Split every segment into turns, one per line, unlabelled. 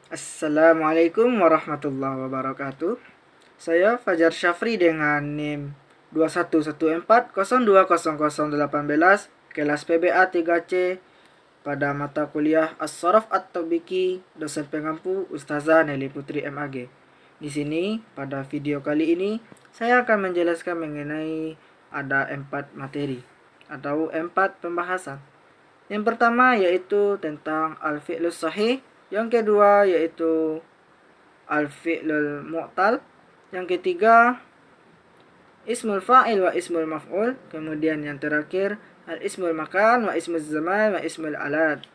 Assalamualaikum warahmatullahi wabarakatuh. Saya Fajar Syafri dengan NIM 2114020018 kelas PBA 3C pada mata kuliah As-Saraf At-Tabiki, dosen pengampu Ustazah Nelly Putri MAG. Di sini pada video kali ini saya akan menjelaskan mengenai ada 4 materi atau 4 pembahasan. Yang pertama yaitu tentang al-fi'lus sahih, yang kedua yaitu al-fi'lul mu'tal, yang ketiga ismul fa'il wa ismul maf'ul, kemudian yang terakhir al-ismul makan wa ismul zaman wa ismul alat.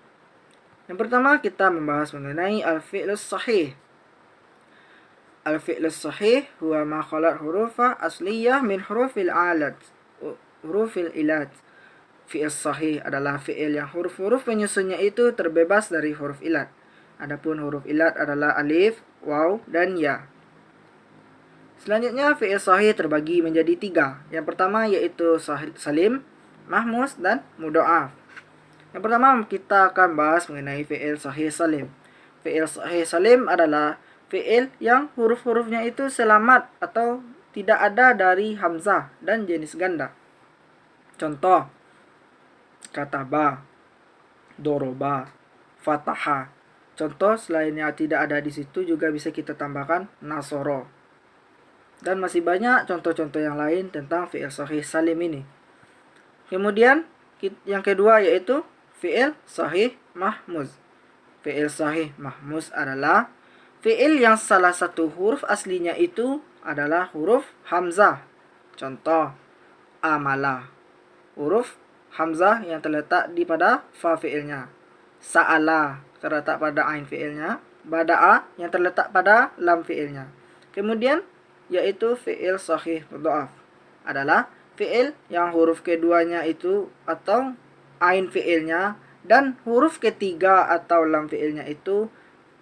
Yang pertama kita membahas mengenai al-fi'lus sahih. Al-fi'lus sahih huwa ma khalat hurufa asliyah min hurufil alat, hurufil ilat. Fi'il sahih adalah fi'il yang huruf-huruf penyusunnya itu terbebas dari huruf ilat. Adapun huruf ilat adalah alif, waw, dan ya. Selanjutnya fi'il sahih terbagi menjadi 3. Yang pertama yaitu salim, mahmus, dan mudha'af. Yang pertama kita akan bahas mengenai fi'il sahih salim. Fi'il sahih salim adalah fi'il yang huruf-hurufnya itu selamat atau tidak ada dari hamzah dan jenis ganda. Contoh, kataba, doroba, fataha. Contoh selainnya tidak ada di situ juga bisa kita tambahkan nasoro. Dan masih banyak contoh-contoh yang lain tentang fi'il sahih salim ini. Kemudian yang kedua yaitu fi'il sahih mahmuz. Fi'il sahih mahmuz adalah fi'il yang salah satu huruf aslinya itu adalah huruf hamzah. Contoh, amala. Huruf hamzah yang terletak di pada fa fi'ilnya. Sa'ala terletak pada ain fi'ilnya. Bada'a yang terletak pada lam fi'ilnya. Kemudian yaitu fi'il sahih mudha'af adalah fi'il yang huruf keduanya itu atau ain fi'ilnya dan huruf ketiga atau lam fi'ilnya itu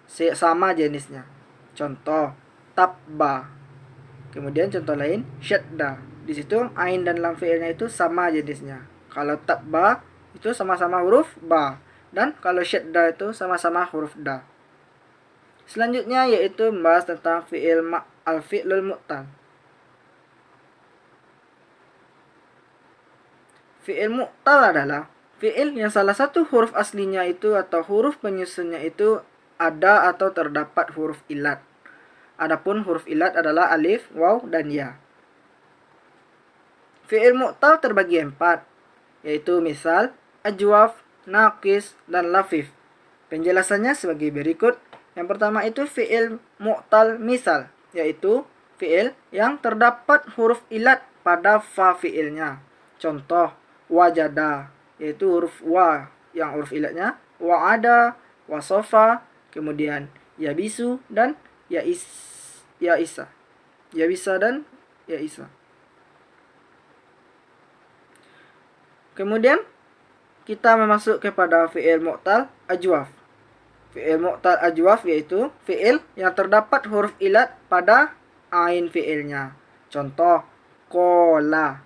sama jenisnya. Contoh, tabba. Kemudian contoh lain, syadda. Di situ ain dan lam fi'ilnya itu sama jenisnya. Kalau tabba itu sama-sama huruf ba, dan kalau syadda itu sama-sama huruf da. Selanjutnya yaitu membahas tentang fi'il al-fi'lul mu'tal. Fi'il mu'tal adalah fi'il yang salah satu huruf aslinya itu atau huruf penyusunnya itu ada atau terdapat huruf ilat. Adapun huruf ilat adalah alif, waw, dan ya. Fi'il mu'tal terbagi 4, yaitu misal, ajwaf, naqis, dan lafif. Penjelasannya sebagai berikut. Yang pertama itu fi'il mu'tal misal, yaitu fi'il yang terdapat huruf ilat pada fa fi'ilnya. Contoh, wajada, yaitu huruf wa yang huruf ilatnya, wa'ada, wasofa, kemudian yabisu, dan ya'isa. Yabisa dan ya'isa. Kemudian kita memasuk kepada fi'il mu'tal ajwaf. Fi'il mu'tal ajwaf yaitu fi'il yang terdapat huruf ilat pada ain fi'ilnya. Contoh, kola,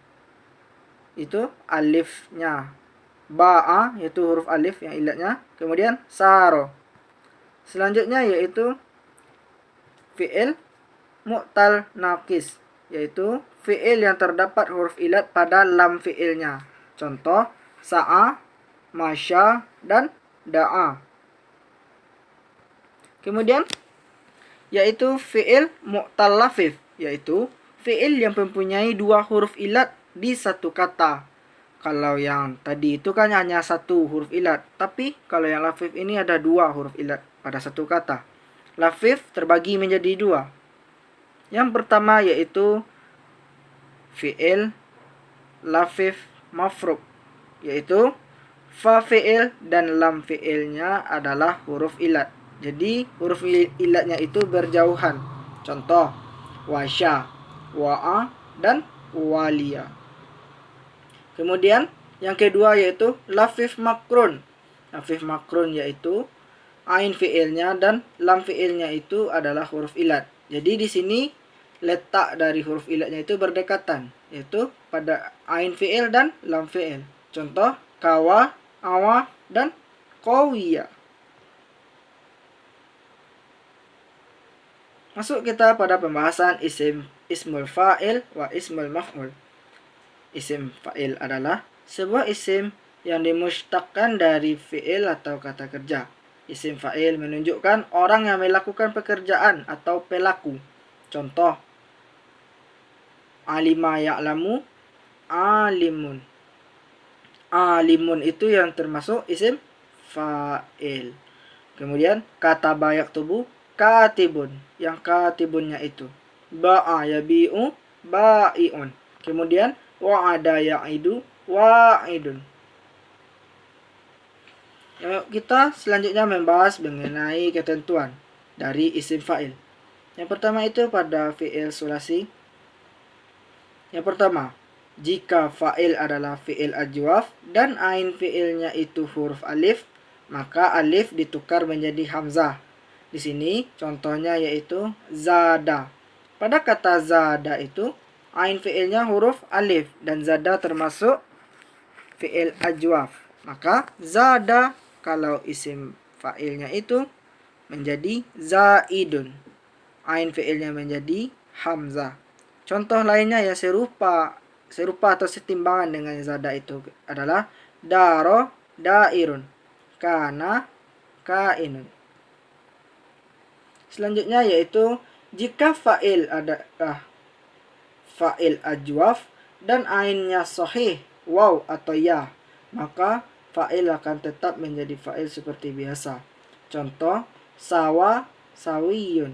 itu alifnya. Ba'a yaitu huruf alif yang ilatnya. Kemudian saro. Selanjutnya yaitu fi'il mu'tal naqis, yaitu fi'il yang terdapat huruf ilat pada lam fi'ilnya. Contoh, sa'a, masya, dan da'a. Kemudian yaitu fi'il mu'tal lafif, yaitu fi'il yang mempunyai 2 huruf ilat di satu kata. Kalau yang tadi itu kan hanya 1 huruf ilat, tapi kalau yang lafif ini ada 2 huruf ilat pada satu kata. Lafif terbagi menjadi 2. Yang pertama yaitu fi'il lafif mafruk, yaitu fa fi'il dan lam fi'ilnya adalah huruf ilat. Jadi huruf ilatnya itu berjauhan. Contoh, wasya, wa'a, dan waliya. Kemudian yang kedua yaitu lafif makrun. Lafif makrun yaitu ain fi'ilnya dan lam fi'ilnya itu adalah huruf ilat. Jadi di sini letak dari huruf ilatnya itu berdekatan, yaitu pada ain fi'il dan lam fi'il. Contoh, kawa, awa, dan qawiya. Masuk kita pada pembahasan ismul fa'il wa ismul maf'ul. Isim fa'il adalah sebuah isim yang dimustakkan dari fi'il atau kata kerja. Isim fa'il menunjukkan orang yang melakukan pekerjaan atau pelaku. Contoh, alima ya'lamu, alimun. Alimun itu yang termasuk isim fa'il. Kemudian kataba yaktubu, katibun. Yang katibunnya itu. Ba'a yabi'u, ba'i'un. Kemudian wa'ada ya'idu, wa'idun. Kita selanjutnya membahas mengenai ketentuan dari isim fa'il. Yang pertama itu pada fi'il sulasi. Yang pertama, jika fa'il adalah fi'il ajwaf dan ain fi'ilnya itu huruf alif, maka alif ditukar menjadi hamzah. Di sini contohnya yaitu zada. Pada kata zada itu ain fi'ilnya huruf alif dan zada termasuk fi'il ajwaf. Maka zada kalau isim fa'ilnya itu menjadi zaidun. Ain fi'ilnya menjadi hamzah. Contoh lainnya ya serupa atau setimbangan dengan zada itu adalah daro dairun, kana kainun. Selanjutnya yaitu jika fa'il adalah fa'il ajwaf dan ainnya sahih waw atau ya, maka fa'il akan tetap menjadi fa'il seperti biasa. Contoh, sawa sawiyun,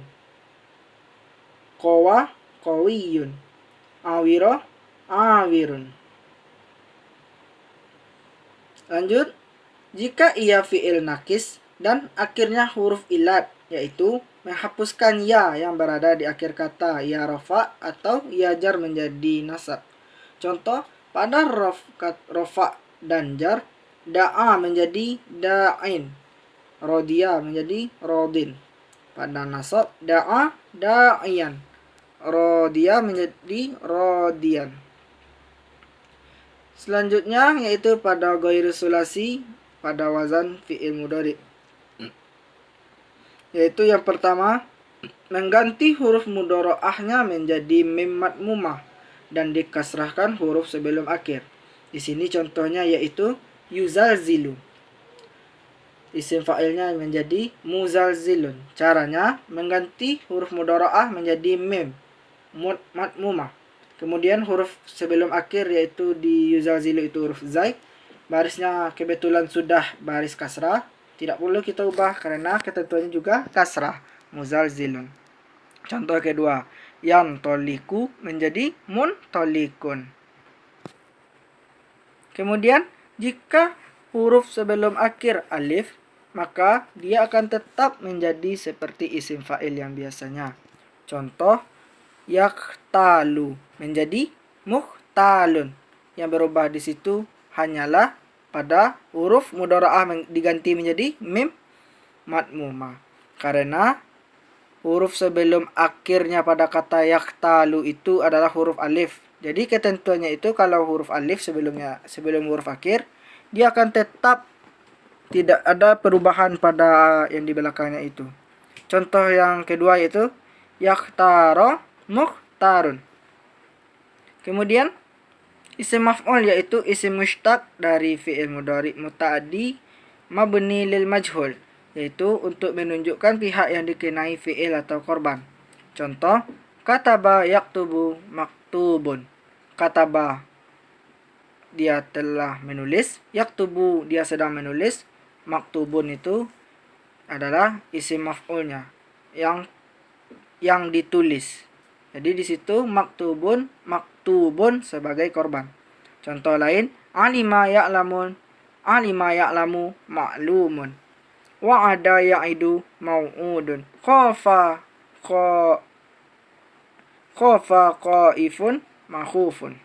qawa qawiyun, awiro awirun. Lanjut, jika ia fi'il nakis dan akhirnya huruf ilat, yaitu menghapuskan ya yang berada di akhir kata ya rofa atau ya jar menjadi nasab. Contoh, pada rofa dan jar, da'a menjadi da'in, rodia menjadi rodin. Pada nasab, da'a da'iyan, rodia menjadi rodian. Selanjutnya yaitu pada ghairu sulasi pada wazan fi'il mudhari. Yaitu yang pertama, mengganti huruf mudharaahnya menjadi mim matmumah dan dikasrahkan huruf sebelum akhir. Di sini contohnya yaitu yuzalzilu. Isim fa'ilnya menjadi muzalzilun. Caranya mengganti huruf mudharaah menjadi mim matmumah. Kemudian huruf sebelum akhir yaitu di yuzalzilu itu huruf zai. Barisnya kebetulan sudah baris kasrah. Tidak perlu kita ubah karena ketentuannya juga kasrah, muzalzilun. Contoh kedua, yang toliku menjadi muntolikun. Kemudian jika huruf sebelum akhir alif, maka dia akan tetap menjadi seperti isim fa'il yang biasanya. Contoh, yaktalu menjadi muhtalun. Yang berubah di situ hanyalah pada huruf mudharaah diganti menjadi mim matmumah. Karena huruf sebelum akhirnya pada kata yaktalu itu adalah huruf alif. Jadi ketentuannya itu kalau huruf alif sebelum huruf akhir, dia akan tetap tidak ada perubahan pada yang di belakangnya itu. Contoh yang kedua yaitu yaktaro mukhtarun. Kemudian isim maf'ul yaitu isim mushtaq dari fi'il mudhari muta'addi mabni lil majhul, yaitu untuk menunjukkan pihak yang dikenai fi'il atau korban. Contoh, kataba yaktubu maktubun. Kataba dia telah menulis, yaktubu dia sedang menulis, maktubun itu adalah isim maf'ulnya yang ditulis. Jadi di situ maktubun sebagai korban. Contoh lain, alima ya'lamu ma'lumun. Wa'ada ya'idu mau'udun. Khafa qaifun makhufun.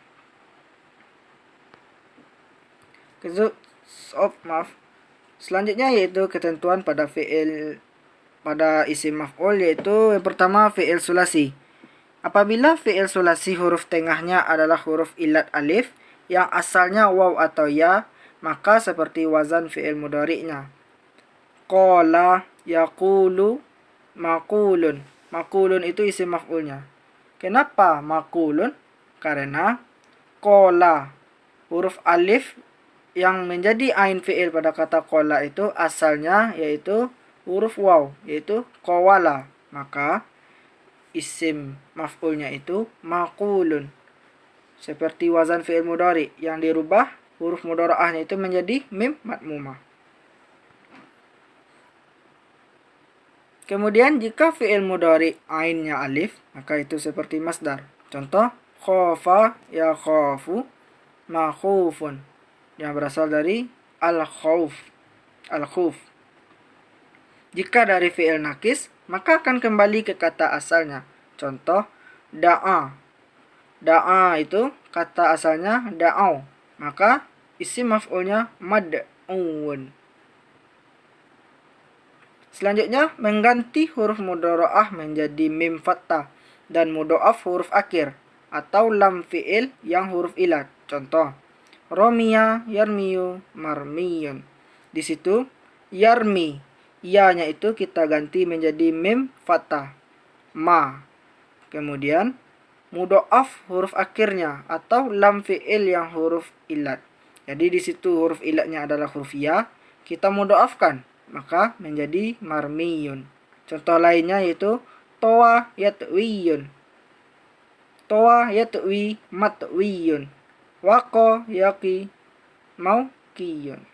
Selanjutnya yaitu ketentuan pada isim maf'ul, yaitu yang pertama fi'il sulasi. Apabila fi'il sulasi huruf tengahnya adalah huruf ilat alif yang asalnya waw atau ya, maka seperti wazan fi'il mudhari'nya. Qala yaqulu maqulun. Makulun itu isim maf'ulnya. Kenapa makulun? Karena kola, huruf alif yang menjadi ain fi'il pada kata kola itu asalnya yaitu huruf waw, yaitu kowala. Maka isim maf'ulnya itu makulun. Seperti wazan fi'il mudhari yang dirubah huruf mudhara'ahnya itu menjadi mim matmumah. Kemudian jika fi'il mudhari ainnya alif, maka itu seperti masdar. Contoh, khofa ya khofu makhufun, yang berasal dari al-khawf, al-khuf. Jika dari fi'il nakis, maka akan kembali ke kata asalnya. Contoh, da'a. Da'a itu kata asalnya da'au, maka isim maf'ulnya mad'un. Selanjutnya, mengganti huruf mudhara'ah menjadi mim fathah dan mudha'af huruf akhir atau lam fi'il yang huruf ilat. Contoh, romiya, yarmiyu, marmiyun. Di situ yarmi, ya-nya itu kita ganti menjadi mim fathah, ma. Kemudian mudha'af huruf akhirnya atau lam fi'il yang huruf ilat. Jadi di situ huruf ilatnya adalah huruf ya, kita mudha'afkan, maka menjadi marmiyun. Contoh lainnya yaitu towa yatwiyun. Towa yatwi matwiyun. Wako yaki maukiyun.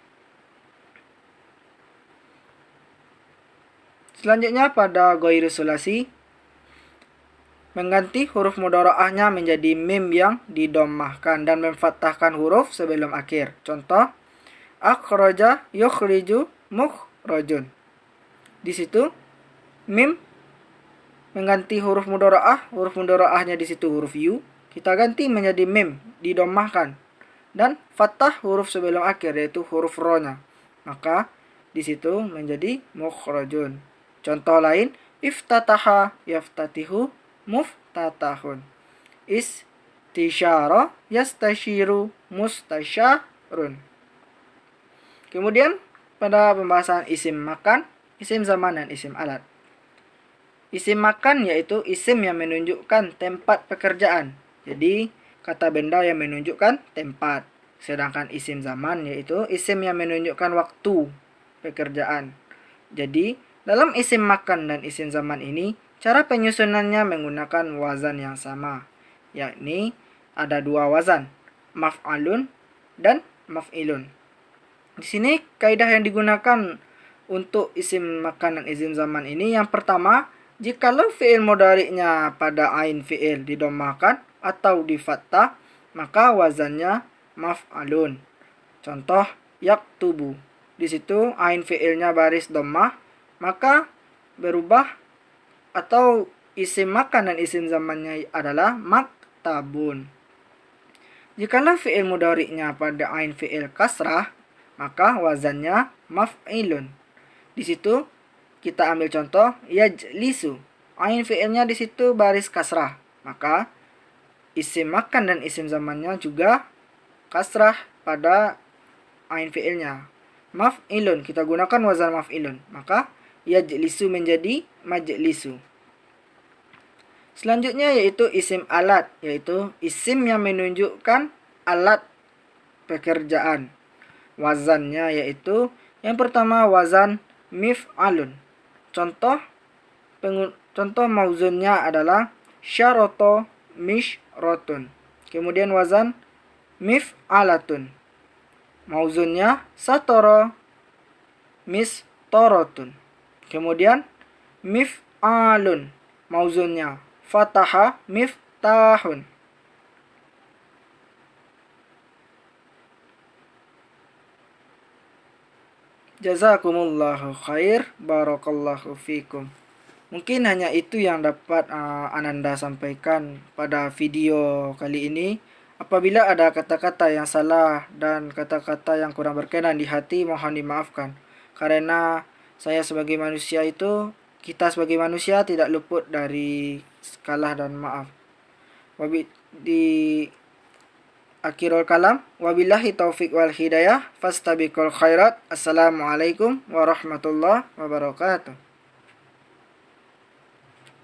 Selanjutnya pada ghairu sulasi, mengganti huruf mudhara'ahnya menjadi mim yang didommahkan dan memfathahkan huruf sebelum akhir. Contoh, akhraja yukhriju mukhrajun. Di situ mim mengganti huruf mudhara'ahnya di situ huruf yu, kita ganti menjadi mim, didommahkan, dan fathah huruf sebelum akhir yaitu huruf ro-nya. Maka di situ menjadi mukhrajun. Contoh lain, iftataha yaftatihu muftatahun. Istisyara yastashiru mustasyarun. Kemudian pada pembahasan isim makan, isim zaman dan isim alat. Isim makan yaitu isim yang menunjukkan tempat pekerjaan. Jadi kata benda yang menunjukkan tempat. Sedangkan isim zaman yaitu isim yang menunjukkan waktu pekerjaan. Jadi dalam isim makan dan isim zaman ini, cara penyusunannya menggunakan wazan yang sama, yakni ada dua wazan, maf'alun dan maf'ilun. Di sini kaidah yang digunakan untuk isim makan dan isim zaman ini, yang pertama, jikalau fi'il mudhari'nya pada ain fi'il didommahkan atau di fathah, maka wazannya maf'alun. Contoh, yaktubu. Di situ ain fi'ilnya baris dhammah, maka berubah atau isim makan dan isim zamannya adalah maktabun. Jikalau fi'il mudhari'nya pada ain fi'il kasrah, maka wazannya maf'ilun. Di situ kita ambil contoh yajlisu. Ain fi'ilnya di situ baris kasrah, maka isim makan dan isim zamannya juga kasrah pada ain fi'ilnya. Maf'ilun, kita gunakan wazan maf'ilun, maka yajlisu menjadi majlisu. Selanjutnya yaitu isim alat, yaitu isim yang menunjukkan alat pekerjaan. Wazannya yaitu yang pertama wazan mif'alun. Contoh mauzunnya adalah syaroto mishrotun. Kemudian wazan mif'alatun. Mauzunnya satoro mistorotun. Kemudian mif'alun, mauzunnya fataha miftahun. Jazakumullahu khair, barakallahu fikum. Mungkin hanya itu yang dapat Ananda sampaikan pada video kali ini. Apabila ada kata-kata yang salah dan kata-kata yang kurang berkenan di hati, mohon dimaafkan. Karena kita sebagai manusia tidak luput dari kalah dan maaf. Di akhirul kalam, wabillahi taufiq wal hidayah, fastabiqul khairat. Assalamualaikum warahmatullahi wabarakatuh.